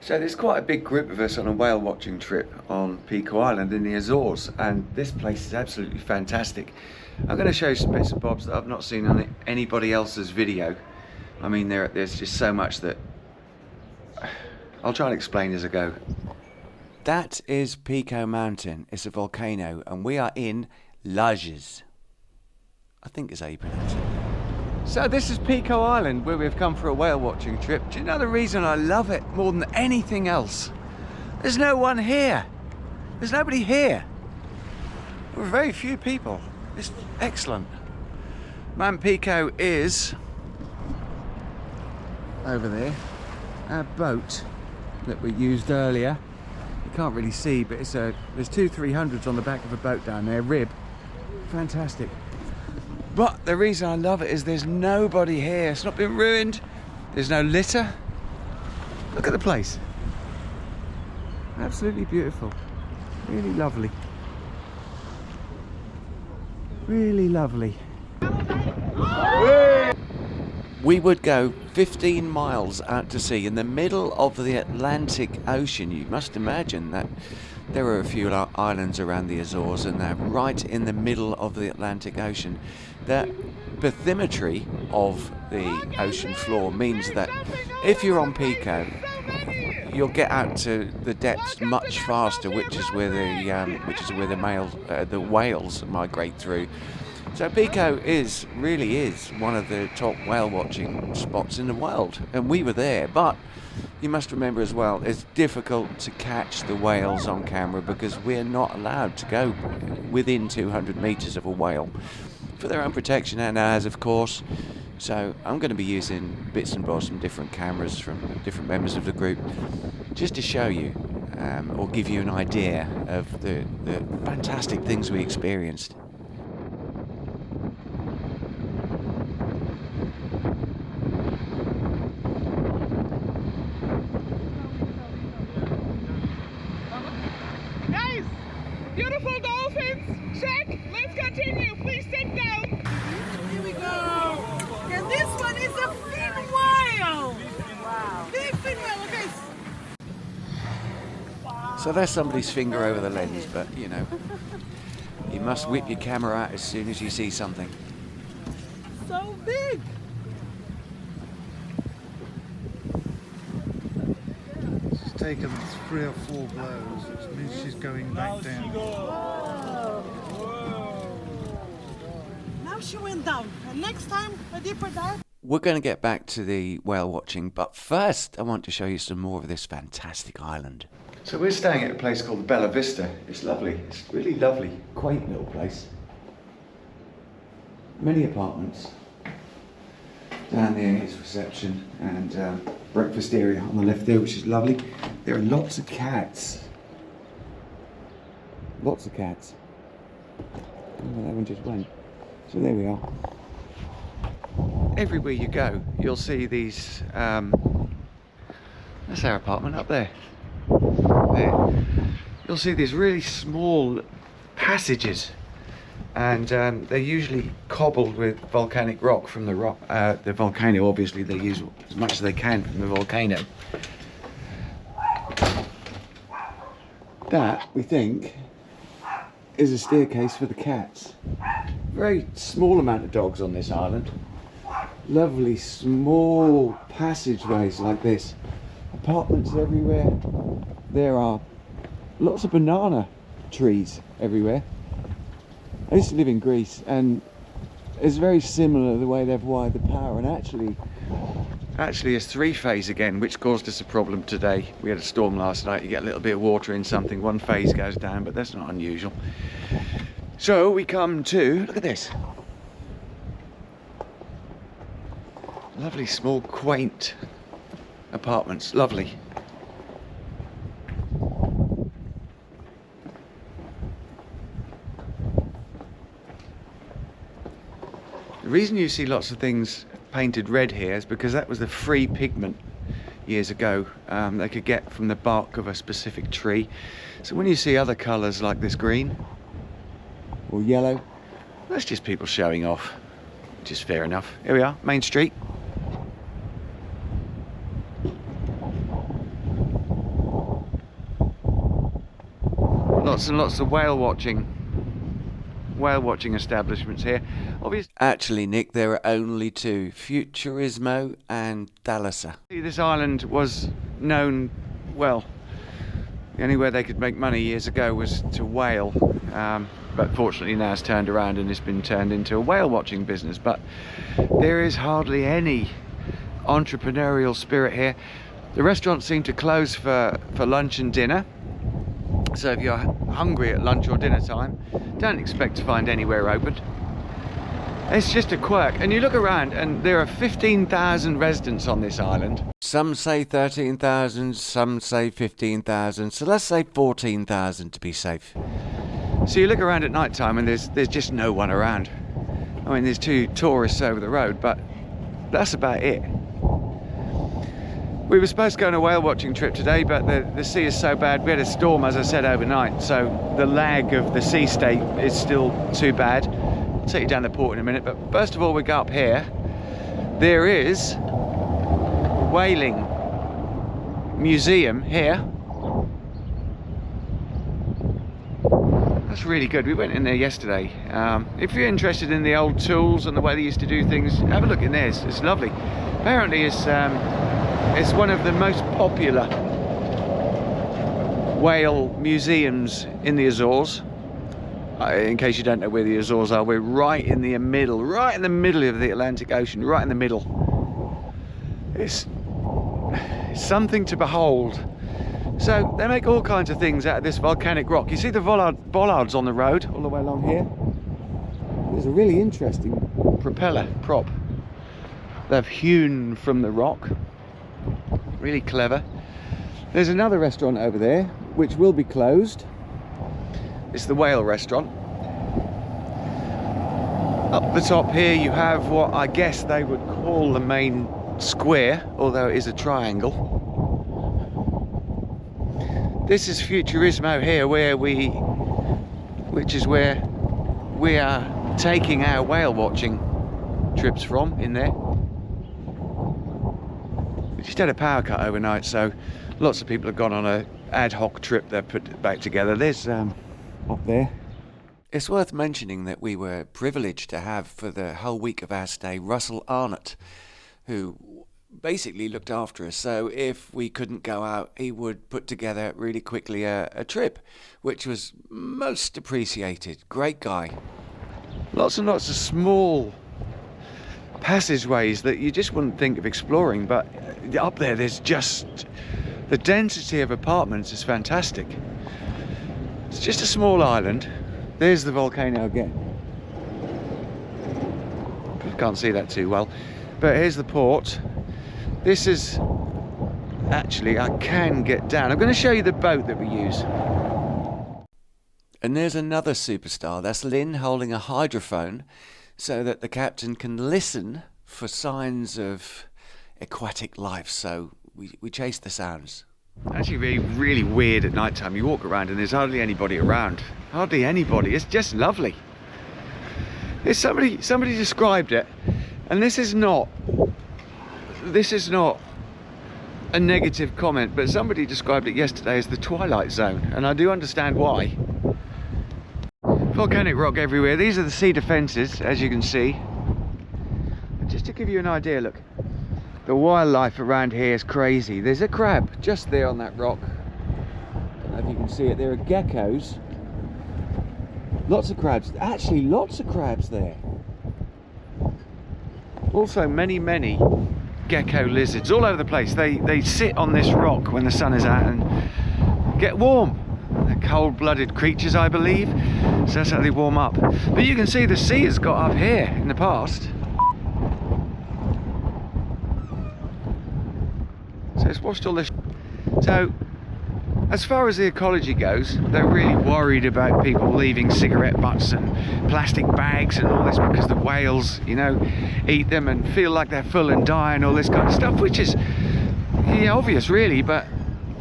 So there's quite a big group of us on a whale watching trip on Pico Island in the Azores, and this place is absolutely fantastic. I'm going to show you some bits and bobs that I've not seen on anybody else's video. I mean, there's just so much that I'll try and explain as I go. That is Pico Mountain. It's a volcano, and we are in Lajes. I think is how you pronounce it. So this is Pico Island, where we've come for a whale watching trip. Do you know the reason I love it more than anything else? There's no one here. There's nobody here. We're very few people. It's excellent. Mount Pico is over there. Our boat that we used earlier. You can't really see, but there's 2 300s on the back of a boat down there, rib. Fantastic. But the reason I love it is there's nobody here. It's not been ruined. There's no litter. Look at the place. Absolutely beautiful. Really lovely. Really lovely. We would go 15 miles out to sea in the middle of the Atlantic Ocean. You must imagine that there are a few islands around the Azores, and they're right in the middle of the Atlantic Ocean. The bathymetry of the ocean floor means that if you're on Pico, you'll get out to the depths much faster, which is where the whales migrate through. So Pico really is one of the top whale watching spots in the world, and we were there. But you must remember as well, it's difficult to catch the whales on camera because we're not allowed to go within 200 meters of a whale for their own protection and ours, of course. So I'm going to be using bits and bobs from different cameras from different members of the group just to show you or give you an idea of the fantastic things we experienced. Beautiful dolphins. Check. Let's continue. Please sit down. Here we go. And this one is a fin whale. Wow. Big fin whale. Okay. So there's somebody's finger over the lens, but you know, you must whip your camera out as soon as you see something. So big. She's taken 3 or 4 blows, which means she's going back down. Now she went down. And next time, a deeper dive. We're going to get back to the whale watching, but first I want to show you some more of this fantastic island. So we're staying at a place called Bella Vista. It's lovely. It's really lovely, quaint little place. Many apartments. Down there is reception and breakfast area on the left there, which is lovely. There are lots of cats. Lots of cats. Oh, that one just went. So there we are. Everywhere you go, you'll see these. That's our apartment up there. There. You'll see these really small passages, and they're usually cobbled with volcanic rock from the volcano. Obviously, they use as much as they can from the volcano. That, we think, is a staircase for the cats. Very small amount of dogs on this island. Lovely small passageways like this. Apartments everywhere. There are lots of banana trees everywhere. I used to live in Greece, and it's very similar the way they've wired the power, and actually it's 3-phase again, which caused us a problem today. We had a storm last night. You get a little bit of water in something, 1 phase goes down, but that's not unusual. So we come to, look at this. Lovely small quaint apartments, lovely. The reason you see lots of things painted red here is because that was the free pigment years ago they could get from the bark of a specific tree. So when you see other colours like this green or yellow, that's just people showing off, which is fair enough. Here we are, Main Street. Lots and lots of whale watching establishments here. Actually, Nick, there are only two: Futurismo and Thalassa. This island was known, well, the only way they could make money years ago was to whale, but fortunately now it's turned around and it's been turned into a whale watching business. But there is hardly any entrepreneurial spirit here. The restaurants seem to close for lunch and dinner, so if you're hungry at lunch or dinner time, don't expect to find anywhere open. It's just a quirk. And you look around and there are 15,000 residents on this island. Some say 13,000, some say 15,000, so let's say 14,000 to be safe. So you look around at night time and there's just no one around. I mean, there's two tourists over the road, but that's about it. We were supposed to go on a whale watching trip today, but the sea is so bad. We had a storm, as I said, overnight, so the lag of the sea state is still too bad. I'll take you down the port in a minute, but first of all we go up here. There is a whaling museum here. That's really good. We went in there yesterday. If you're interested in the old tools and the way they used to do things, have a look in there. It's lovely. Apparently it's one of the most popular whale museums in the Azores. In case you don't know where the Azores are, we're right in the middle of the Atlantic Ocean, right in the middle. It's something to behold. So they make all kinds of things out of this volcanic rock. You see the bollards on the road all the way along here? There's a really interesting propeller prop they've hewn from the rock. Really clever. There's another restaurant over there which will be closed. It's the whale restaurant. Up the top here you have what I guess they would call the main square, although it is a triangle. This is Futurismo here, which is where we are taking our whale watching trips from, in there. We just had a power cut overnight, so lots of people have gone on a ad hoc trip. They've put it back together. There's up there. It's worth mentioning that we were privileged to have for the whole week of our stay Russell Arnott, who basically looked after us. So if we couldn't go out, he would put together really quickly a trip, which was most appreciated. Great guy. Lots and lots of small passageways that you just wouldn't think of exploring, but up there there's just the density of apartments is fantastic. It's just a small island. There's the volcano again. Can't see that too well, but here's the port. This is actually, I can get down. I'm going to show you the boat that we use. And there's another superstar. That's Lynn holding a hydrophone so that the captain can listen for signs of aquatic life. So we chase the sounds. Actually really weird at night time. You walk around and there's hardly anybody around. Hardly anybody. It's just lovely. It's somebody described it, and this is not a negative comment, but somebody described it yesterday as the Twilight Zone, and I do understand why. Volcanic rock everywhere. These are the sea defences, as you can see. And just to give you an idea, look, the wildlife around here is crazy. There's a crab just there on that rock. I don't know if you can see it. There are geckos. Lots of crabs. Actually, lots of crabs there. Also, many gecko lizards all over the place. They sit on this rock when the sun is out and get warm. They're cold-blooded creatures, I believe. So that's how they warm up. But you can see the sea has got up here in the past. So it's washed all this. So as far as the ecology goes, they're really worried about people leaving cigarette butts and plastic bags and all this, because the whales, you know, eat them and feel like they're full and die and all this kind of stuff, which is obvious really, but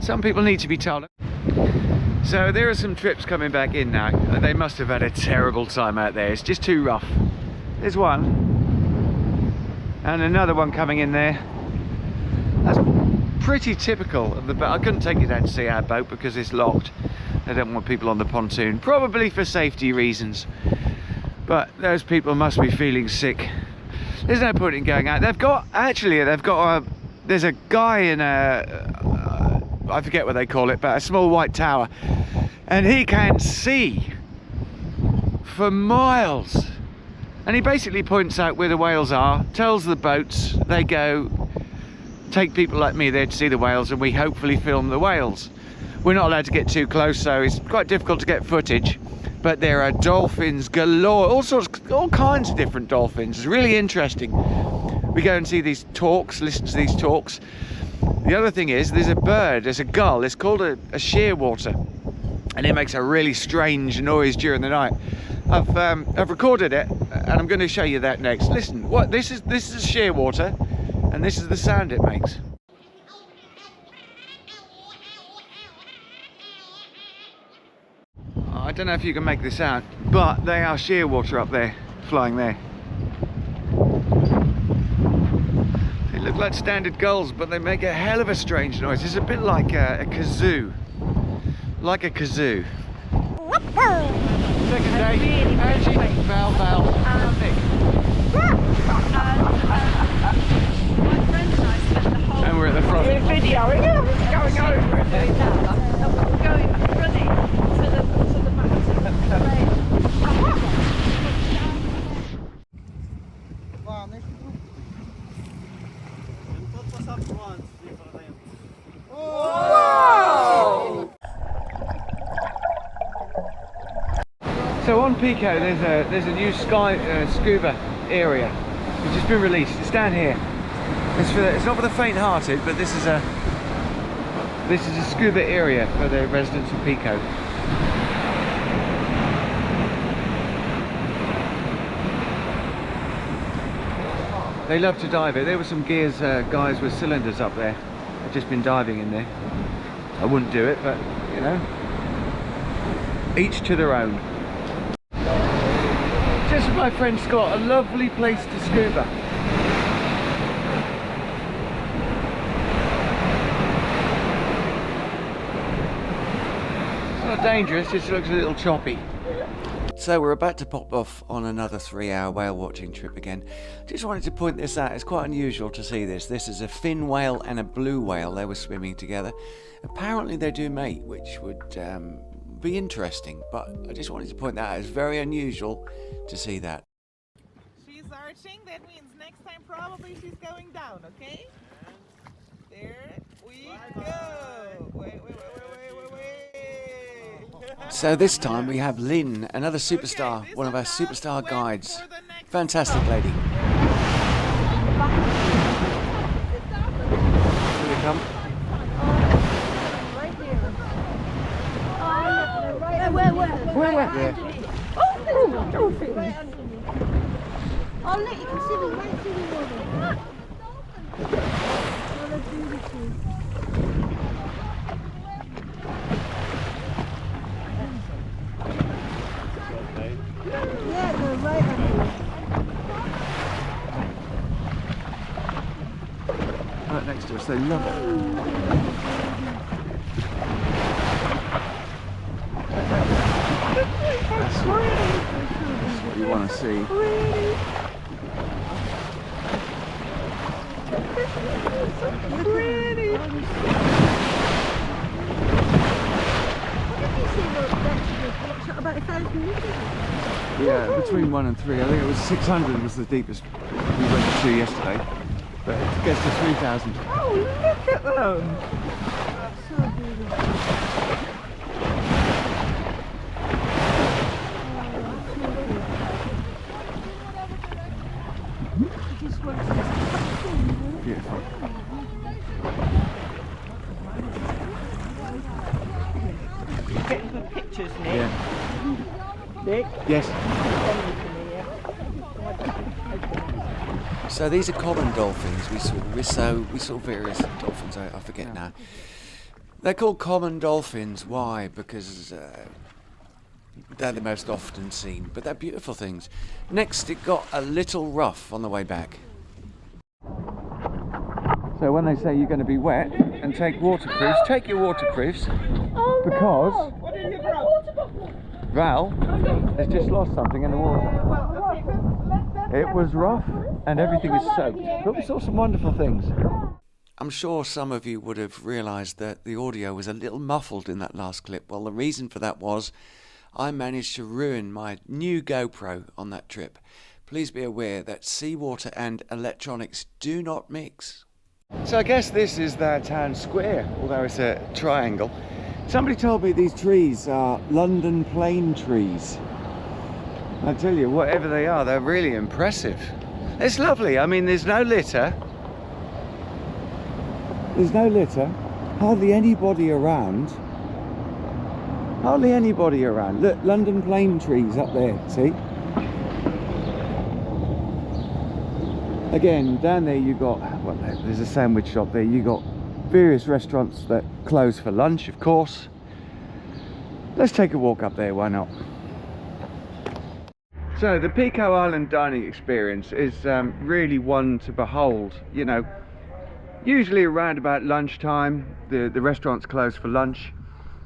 some people need to be told. So there are some trips coming back in now. They must have had a terrible time out there. It's just too rough. There's one and another one coming in there. That's pretty typical of the boat. I couldn't take you down to see our boat because it's locked, They don't want people on the pontoon, probably for safety reasons. But those people must be feeling sick. There's no point in going out. There's a guy in I forget what they call it, but a small white tower, and he can see for miles. And he basically points out where the whales are, tells the boats, they go, take people like me there to see the whales, and we hopefully film the whales. We're not allowed to get too close, so it's quite difficult to get footage. But there are dolphins galore, all kinds of different dolphins. It's really interesting. We go and see these talks, listen to these talks. The other thing is, there's a bird, there's a gull, it's called a shearwater, and it makes a really strange noise during the night. I've recorded it, and I'm going to show you that next. Listen, this is a shearwater, and this is the sound it makes. I don't know if you can make this out, but they are shearwater up there, flying there. They look like standard gulls, but they make a hell of a strange noise. It's a bit like a kazoo. Like a kazoo. Second day, Angie, Val, Nick. My friend and I spent the whole And we're at the front. Videoing it, it's going over it. going running to the So on Pico, there's a new scuba area which has been released. It's down here. It's not for the faint-hearted, but this is a scuba area for the residents of Pico. They love to dive it. There were some guys with cylinders up there. I've just been diving in there. I wouldn't do it, but you know, each to their own. Just my friend Scott, a lovely place to scuba. It's not dangerous, just looks a little choppy. So we're about to pop off on another 3-hour whale watching trip again. Just wanted to point this out, it's quite unusual to see this. This is a fin whale and a blue whale, they were swimming together. Apparently they do mate, which would be interesting, but I just wanted to point that out. It's very unusual to see that. She's arching, that means next time probably she's going down, okay? There we go. Wait. So this time we have Lynn, another superstar, one of our superstar guides. Fantastic lady. Here they come. Where? Yeah. Oh, dolphins! Oh, look, you can see them right through the water. Oh, they're beautiful. Yeah, they're right under you. Right next to us, they love it. That's what you want to see. About 1,000 meters? Yeah, between 1 and 3. I think it was 600 was the deepest we went to yesterday, but it gets to 3,000. Oh, look at them! So beautiful. Beautiful. Getting good pictures, Nick. Yeah. Nick? Yes. So these are common dolphins. We saw various dolphins. I forget now. They're called common dolphins. Why? Because they're the most often seen. But they're beautiful things. Next, it got a little rough on the way back. So when they say you're going to be wet and take waterproofs, take your waterproofs because Val has just lost something in the water. It was rough and everything was soaked, but we saw some wonderful things. I'm sure some of you would have realised that the audio was a little muffled in that last clip. Well, the reason for that was I managed to ruin my new GoPro on that trip. Please be aware that seawater and electronics do not mix. So I guess this is their town square, although it's a triangle. Somebody told me these trees are London plane trees. I tell you, whatever they are, they're really impressive. It's lovely. I mean, there's no litter. There's no litter. Hardly anybody around. Hardly anybody around. Look, London plane trees up there, see? Again, down there you got, well, there's a sandwich shop there. You got various restaurants that close for lunch, of course. Let's take a walk up there, why not? So the Pico Island dining experience is really one to behold. You know, usually around about lunchtime, the restaurants close for lunch.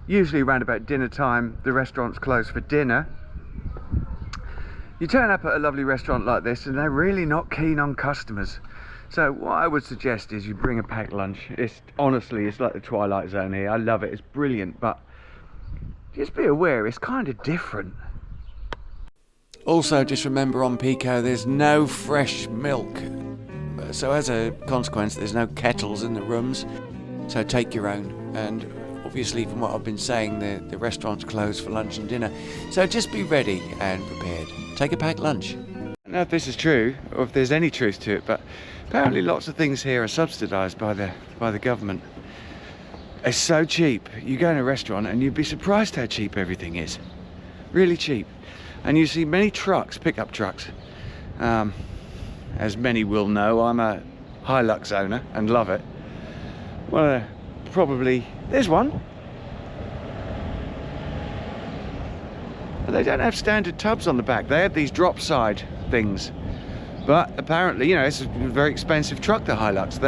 Usually around about dinner time, the restaurants close for dinner. You turn up at a lovely restaurant like this and they're really not keen on customers. So what I would suggest is you bring a packed lunch. Honestly, it's like the Twilight Zone here. I love it, it's brilliant, but just be aware, it's kind of different. Also, just remember on Pico, there's no fresh milk. So as a consequence, there's no kettles in the rooms. So take your own. And obviously, from what I've been saying, the restaurant's closed for lunch and dinner. So just be ready and prepared. Take a packed lunch. I don't know if this is true, or if there's any truth to it, but apparently lots of things here are subsidised by the government. It's so cheap. You go in a restaurant and you'd be surprised how cheap everything is. Really cheap. And you see many trucks, pickup trucks. As many will know, I'm a Hilux owner and love it. Well, probably, there's one. But they don't have standard tubs on the back. They have these drop side things. But apparently, you know, it's a very expensive truck, the Hilux.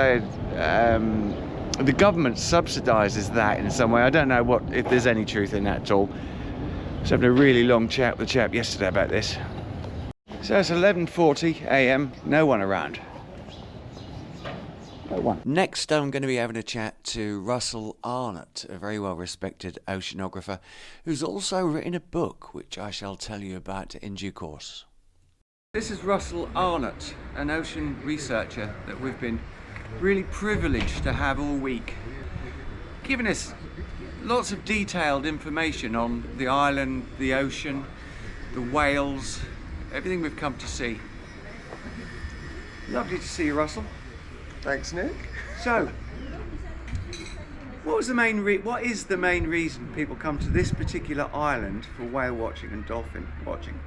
The government subsidises that in some way. I don't know if there's any truth in that at all. I was having a really long chat with the chap yesterday about this. So it's 11:40 AM, no one around. No one. Next I'm going to be having a chat to Russell Arnott, a very well respected oceanographer, who's also written a book, which I shall tell you about in due course. This is Russell Arnott, an ocean researcher that we've been really privileged to have all week, giving us lots of detailed information on the island, the ocean, the whales, everything we've come to see. Lovely to see you, Russell. Thanks, Nick. So, what is the main reason people come to this particular island for whale watching and dolphin watching?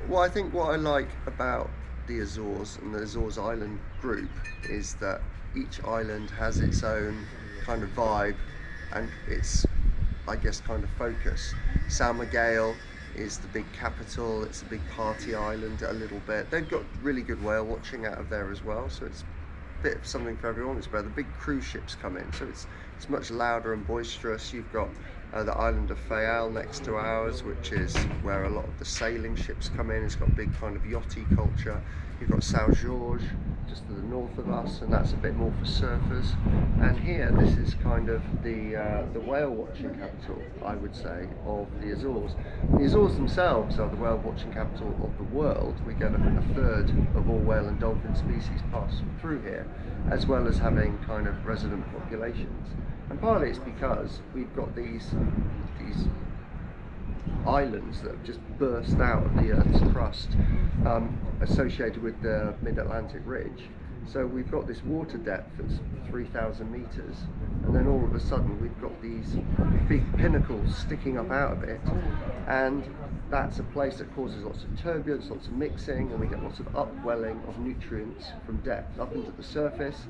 Well, I think what I like about the Azores and the Azores Island group is that each island has its own kind of vibe and its, I guess, kind of focus. San Miguel is the big capital, it's a big party island a little bit. They've got really good whale watching out of there as well, so it's a bit of something for everyone. It's where the big cruise ships come in, so it's much louder and boisterous. You've got the island of Fayal next to ours, which is where a lot of the sailing ships come in. It's got a big kind of yachty culture. You've got São Jorge just to the north of us, and that's a bit more for surfers. And here, this is kind of the whale watching capital, I would say, of the Azores. The Azores themselves are the whale watching capital of the world. We get a third of all whale and dolphin species pass through here, as well as having kind of resident populations. And partly it's because we've got these islands that have just burst out of the Earth's crust, associated with the mid-Atlantic ridge. So we've got this water depth that's 3,000 meters, and then all of a sudden we've got these big pinnacles sticking up out of it, and that's a place that causes lots of turbulence, lots of mixing, and we get lots of upwelling of nutrients from depth up into the surface.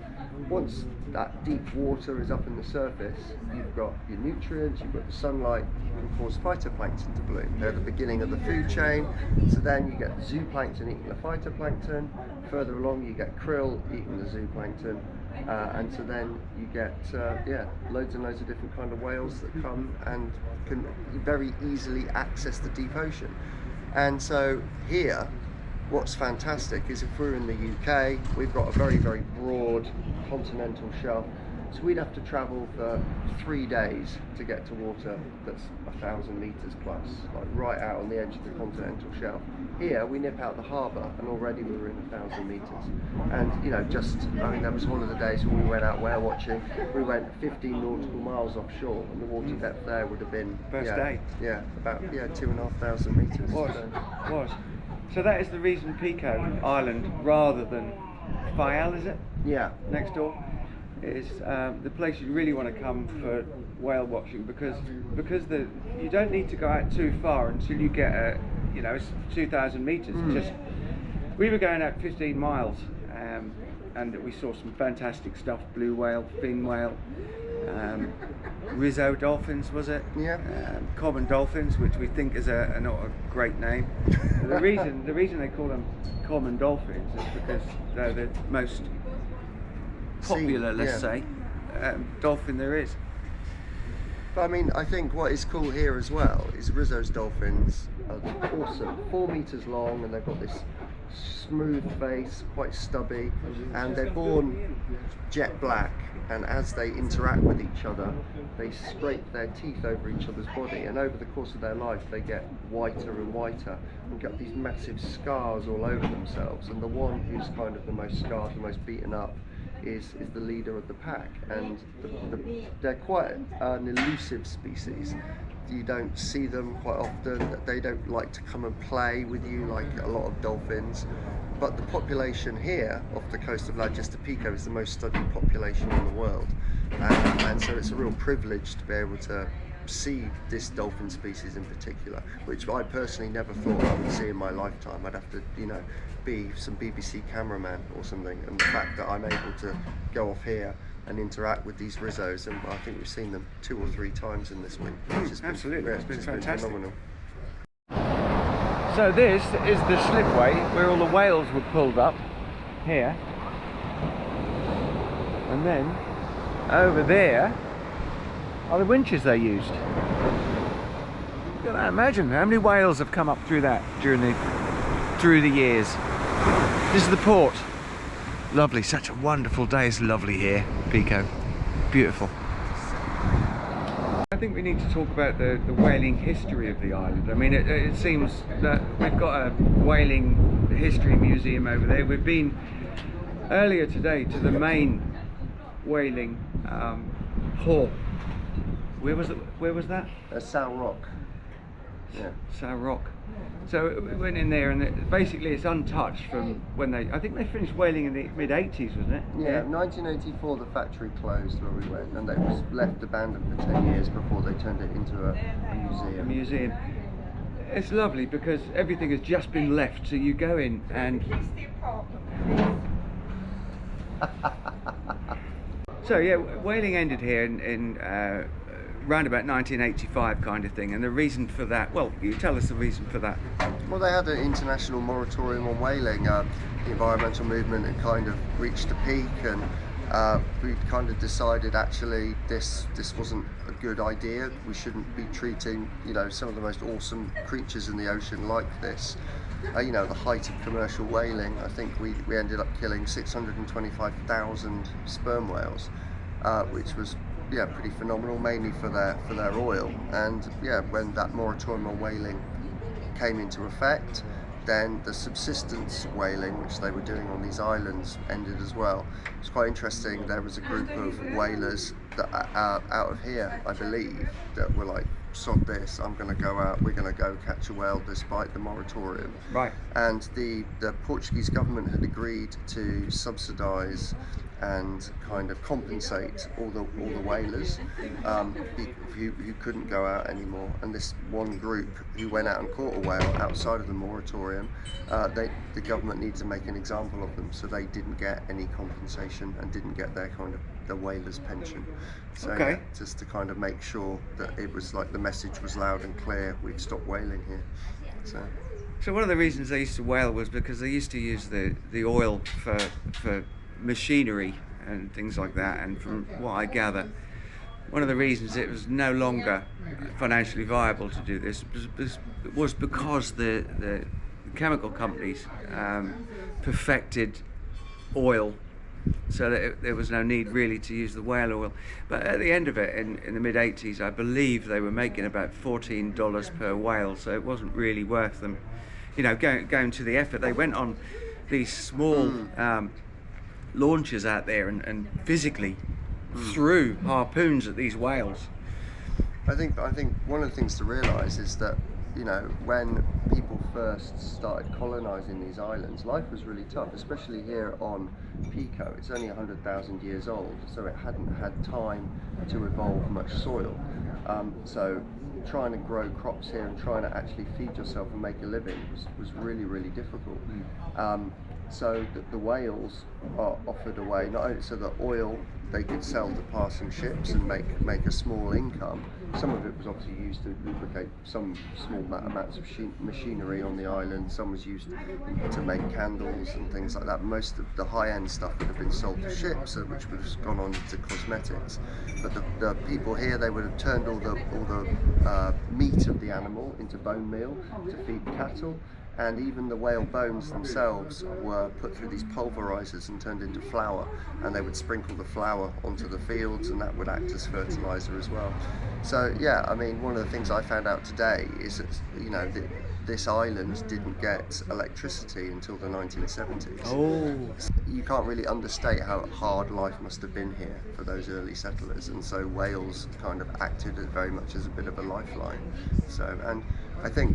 Once that deep water is up in the surface, you've got your nutrients, you've got the sunlight, you can cause phytoplankton to bloom. They're the beginning of the food chain, so then you get zooplankton eating the phytoplankton. Further along you get krill eating the zooplankton, And so then you get loads and loads of different kind of whales that come and can very easily access the deep ocean. And so here, what's fantastic is if we're in the UK, we've got a very, very broad continental shelf. So we'd have to travel for 3 days to get to water that's 1,000 metres plus, like right out on the edge of the continental shelf. Here, we nip out the harbour and already we were in 1,000 metres. And, you know, that was one of the days when we went out whale watching. We went 15 nautical miles offshore and the water depth there would have been... First day? Yeah, about 2,500 metres. Was. So that is the reason Pico Island, rather than Fayal, is it? Yeah. Next door, is the place you really want to come for whale watching, because you don't need to go out too far until you get it's 2,000 metres. Just we were going out 15 miles, and we saw some fantastic stuff: blue whale, fin whale, Rizzo dolphins, was it? Yeah. Common dolphins, which we think is not a great name. the reason they call them common dolphins is because they're the most popular, let's say, dolphin there is. But I mean, I think what is cool here as well is Rizzo's dolphins are awesome, 4 metres long, and they've got this smooth face, quite stubby, and they're born jet black, and as they interact with each other they scrape their teeth over each other's body, and over the course of their life they get whiter and whiter and get these massive scars all over themselves, and the one who's kind of the most scarred, the most beaten up is the leader of the pack, and they're quite an elusive species. You don't see them quite often. They don't like to come and play with you like a lot of dolphins. But the population here off the coast of Lajes to Pico is the most studied population in the world. And so it's a real privilege to be able to see this dolphin species in particular, which I personally never thought I would see in my lifetime. I'd have to, be some BBC cameraman or something. And the fact that I'm able to go off here and interact with these Rizzos, and I think we've seen them 2 or 3 times in this week. Absolutely, it's been fantastic. Phenomenal. So this is the slipway where all the whales were pulled up here, and then over there are the winches they used. Can I imagine how many whales have come up through that through the years? This is the port. Lovely, such a wonderful day. It's lovely here, Pico. Beautiful. I think we need to talk about the whaling history of the island. I mean, it seems that we've got a whaling history museum over there. We've been earlier today to the main whaling hall. Where was that? Sal Rock. Yeah. Sal Rock. So we went in there, and basically it's untouched from when I think they finished whaling in the mid-80s, wasn't it? Yeah, 1984 the factory closed where we went, and it was left abandoned for 10 years before they turned it into a museum. A museum. It's lovely because everything has just been left, so you go in and... So yeah, whaling ended here in around about 1985 kind of thing, and the reason for that, well, you tell us the reason for that. Well, they had an international moratorium on whaling. The environmental movement had kind of reached a peak, and we kind of decided actually this wasn't a good idea. We shouldn't be treating some of the most awesome creatures in the ocean like this. The height of commercial whaling, I think we ended up killing 625,000 sperm whales, which was pretty phenomenal, mainly for their oil. And when that moratorium on whaling came into effect, then the subsistence whaling, which they were doing on these islands, ended as well. It's quite interesting. There was a group of whalers that out of here, I believe, that were like, sod this, I'm going to go out, we're going to go catch a whale despite the moratorium. Right. And the Portuguese government had agreed to subsidise and kind of compensate all the whalers who couldn't go out anymore. And this one group who went out and caught a whale outside of the moratorium, the government needed to make an example of them, so they didn't get any compensation and didn't get their kind of the whalers' pension. So okay. Just to kind of make sure that it was like the message was loud and clear, we'd stop whaling here. So one of the reasons they used to whale was because they used to use the oil for machinery, and things like that. And from what I gather, one of the reasons it was no longer financially viable to do this was because the chemical companies perfected oil, so that there was no need really to use the whale oil. But at the end of it, in the mid-80s, I believe they were making about $14 per whale, so it wasn't really worth them, you know, going to the effort. They went on these small launches out there and physically threw harpoons at these whales. I think one of the things to realise is that, you know, when people first started colonising these islands, life was really tough, especially here on Pico. It's only 100,000 years old, so it hadn't had time to evolve much soil. So trying to grow crops here and trying to actually feed yourself and make a living was really, really difficult. So the whales are offered a way, not only so the oil they could sell to passing ships and make a small income. Some of it was obviously used to lubricate some small amounts of machinery on the island. Some was used to make candles and things like that. Most of the high-end stuff would have been sold to ships, which would have gone on to cosmetics. But the people here, they would have turned all the meat of the animal into bone meal to feed cattle. And even the whale bones themselves were put through these pulverizers and turned into flour, and they would sprinkle the flour onto the fields, and that would act as fertilizer as well. So yeah, I mean, one of the things I found out today is that, you know, this island didn't get electricity until the 1970s. Oh. You can't really understate how hard life must have been here for those early settlers, and so whales kind of acted as very much as a bit of a lifeline. So, and I think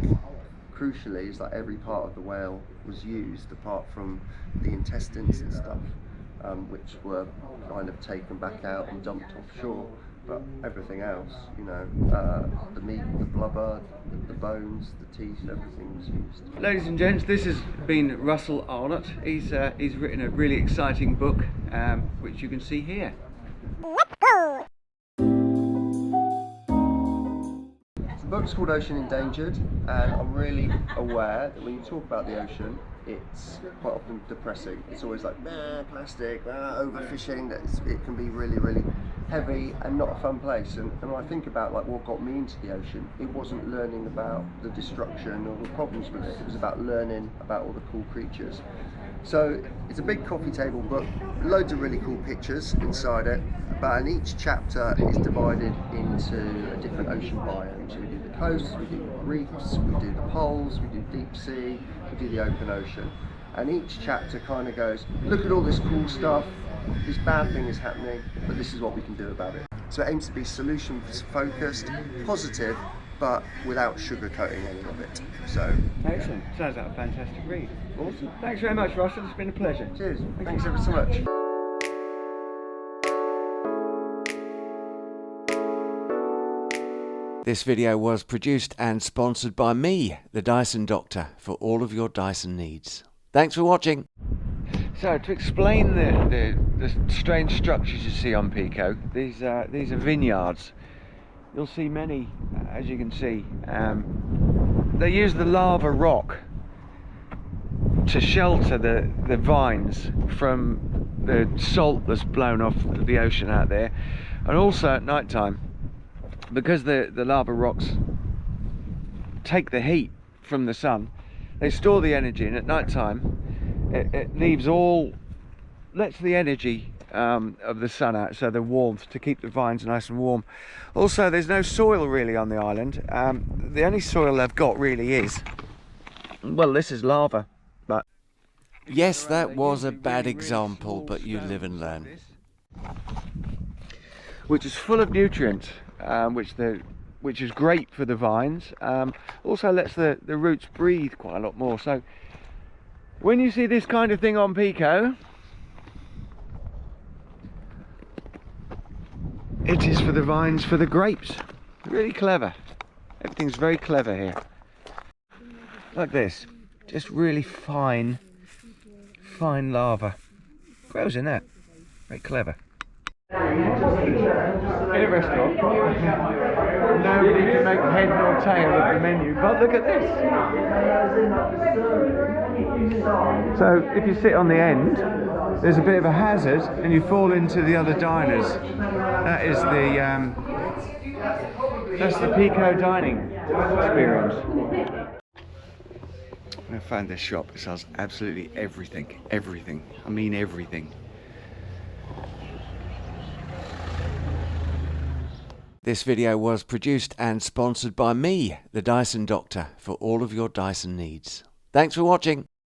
crucially is that every part of the whale was used apart from the intestines and stuff, which were kind of taken back out and dumped offshore. But everything else, you know, the meat, the blubber, the bones, the teeth, everything was used. Ladies and gents, this has been Russell Arnott. He's written a really exciting book, which you can see here. The book's called Ocean Endangered, and I'm really aware that when you talk about the ocean, it's quite often depressing. It's always like, plastic, overfishing. It can be really, really heavy and not a fun place. And when I think about like what got me into the ocean, it wasn't learning about the destruction or the problems with it. It was about learning about all the cool creatures. So it's a big coffee table book, loads of really cool pictures inside it, and each chapter is divided into a different ocean biome. So we do the coast, we do reefs, we do the poles, we do deep sea, we do the open ocean. And each chapter kind of goes, look at all this cool stuff, this bad thing is happening, but this is what we can do about it. So it aims to be solutions focused, positive, but without sugarcoating any of it. So Excellent. Sounds like a fantastic read. Awesome. Thanks very much, Russell. It's been a pleasure. cheers. Thanks ever so much. This video was produced and sponsored by me, the Dyson Doctor, for all of your Dyson needs. Thanks for watching. So to explain the strange structures you see on Pico, these are vineyards. You'll see many, as you can see. They use the lava rock to shelter the vines from the salt that's blown off the ocean out there, and also at night time, because the lava rocks take the heat from the sun, they store the energy, and at night time it lets the energy of the sun out, so the warmth, to keep the vines nice and warm. Also, there's no soil really on the island. The only soil they've got really is, well, this is lava. But Yes, that was a bad example, but you live and learn. which is full of nutrients, which is great for the vines. Also lets the roots breathe quite a lot more. So when you see this kind of thing on Pico, it is for the vines, for the grapes. Really clever. Everything's very clever here. Like this, just really fine lava. Grows in that. Very clever. In a restaurant, nobody can make head nor tail of the menu, but look at this. So if you sit on the end, there's a bit of a hazard and you fall into the other diners. That is that's the Pico dining experience. I found this shop. It sells absolutely everything. Everything. I mean everything. This video was produced and sponsored by me, the Dyson Doctor, for all of your Dyson needs. Thanks for watching.